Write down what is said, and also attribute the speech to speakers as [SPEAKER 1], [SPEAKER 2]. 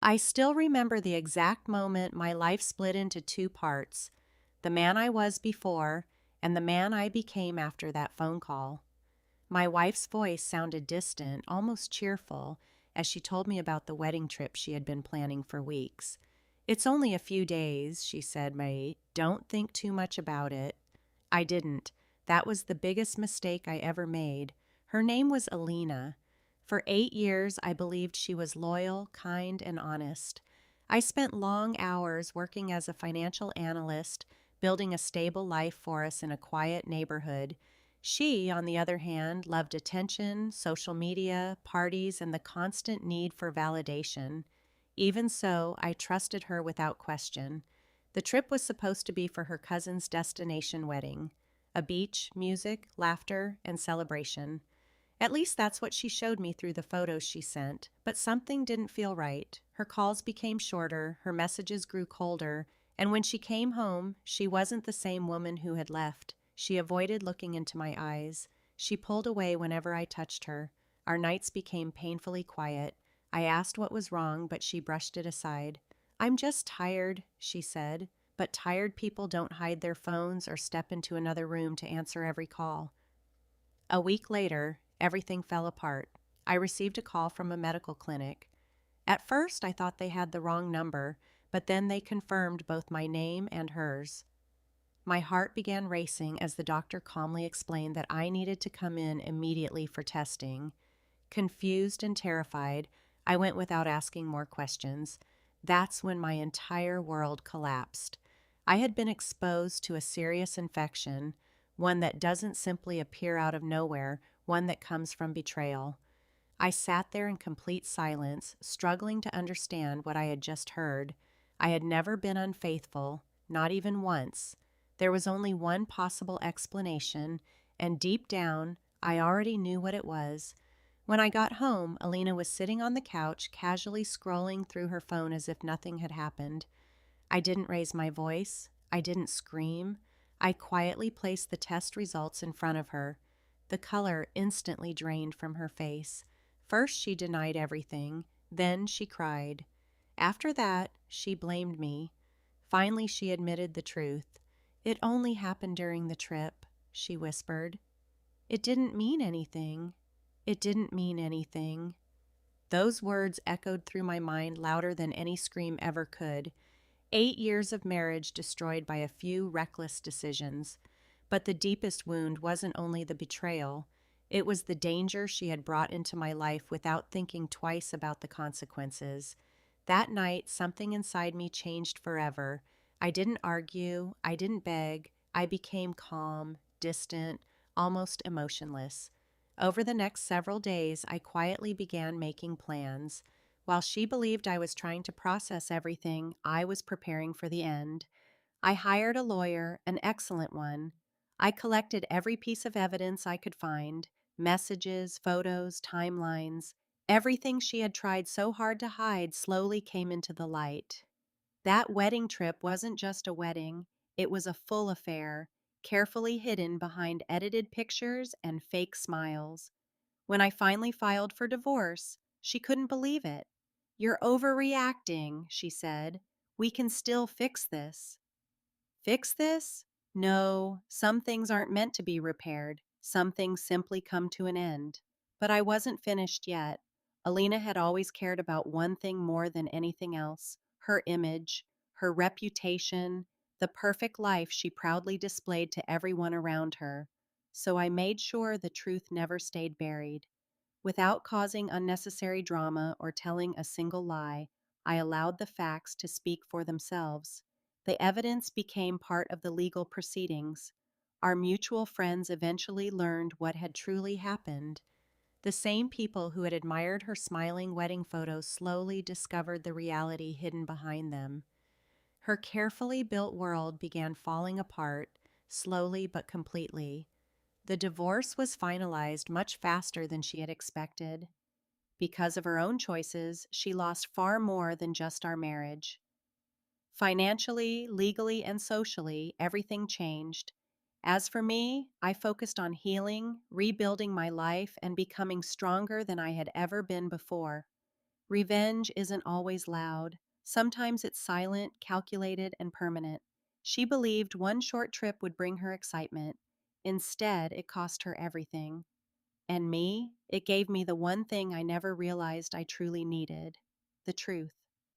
[SPEAKER 1] I still remember the exact moment my life split into two parts: the man I was before and the man I became after that phone call. My wife's voice sounded distant, almost cheerful, as she told me about the wedding trip she had been planning for weeks. "It's only a few days," she said, "mate. Don't think too much about it." I didn't. That was the biggest mistake I ever made. Her name was Alina. For 8 years, I believed she was loyal, kind, and honest. I spent long hours working as a financial analyst, building a stable life for us in a quiet neighborhood. She, on the other hand, loved attention, social media, parties, and the constant need for validation. Even so, I trusted her without question. The trip was supposed to be for her cousin's destination wedding: a beach, music, laughter, and celebration. At least that's what she showed me through the photos she sent, but something didn't feel right. Her calls became shorter, her messages grew colder, and when she came home, she wasn't the same woman who had left. She avoided looking into my eyes. She pulled away whenever I touched her. Our nights became painfully quiet. I asked what was wrong, but she brushed it aside. "I'm just tired," she said, but tired people don't hide their phones or step into another room to answer every call. A week later, everything fell apart. I received a call from a medical clinic. At first, I thought they had the wrong number, but then they confirmed both my name and hers. My heart began racing as the doctor calmly explained that I needed to come in immediately for testing. Confused and terrified, I went without asking more questions. That's when my entire world collapsed. I had been exposed to a serious infection, one that doesn't simply appear out of nowhere, one that comes from betrayal. I sat there in complete silence, struggling to understand what I had just heard. I had never been unfaithful, not even once. There was only one possible explanation, and deep down, I already knew what it was. When I got home, Alina was sitting on the couch, casually scrolling through her phone as if nothing had happened. I didn't raise my voice. I didn't scream. I quietly placed the test results in front of her. The color instantly drained from her face. First, she denied everything. Then she cried. After that, she blamed me. Finally, she admitted the truth. "It only happened during the trip," she whispered. "It didn't mean anything. It didn't mean anything." Those words echoed through my mind louder than any scream ever could. 8 years of marriage destroyed by a few reckless decisions. But the deepest wound wasn't only the betrayal, it was the danger she had brought into my life without thinking twice about the consequences. That night, something inside me changed forever. I didn't argue, I didn't beg, I became calm, distant, almost emotionless. Over the next several days, I quietly began making plans. While she believed I was trying to process everything, I was preparing for the end. I hired a lawyer, an excellent one. I collected every piece of evidence I could find: messages, photos, timelines. Everything she had tried so hard to hide slowly came into the light. That wedding trip wasn't just a wedding, it was a full affair, carefully hidden behind edited pictures and fake smiles. When I finally filed for divorce, she couldn't believe it. "You're overreacting," she said. "We can still fix this." Fix this? No, some things aren't meant to be repaired. Some things simply come to an end. But I wasn't finished yet. Alina had always cared about one thing more than anything else: her image, her reputation, the perfect life she proudly displayed to everyone around her. So I made sure the truth never stayed buried. Without causing unnecessary drama or telling a single lie, I allowed the facts to speak for themselves. The evidence became part of the legal proceedings. Our mutual friends eventually learned what had truly happened. The same people who had admired her smiling wedding photos slowly discovered the reality hidden behind them. Her carefully built world began falling apart, slowly but completely. The divorce was finalized much faster than she had expected. Because of her own choices, she lost far more than just our marriage. Financially, legally, and socially, everything changed. As for me, I focused on healing, rebuilding my life, and becoming stronger than I had ever been before. Revenge isn't always loud. Sometimes it's silent, calculated, and permanent. She believed one short trip would bring her excitement. Instead, it cost her everything. And me, it gave me the one thing I never realized I truly needed: the truth.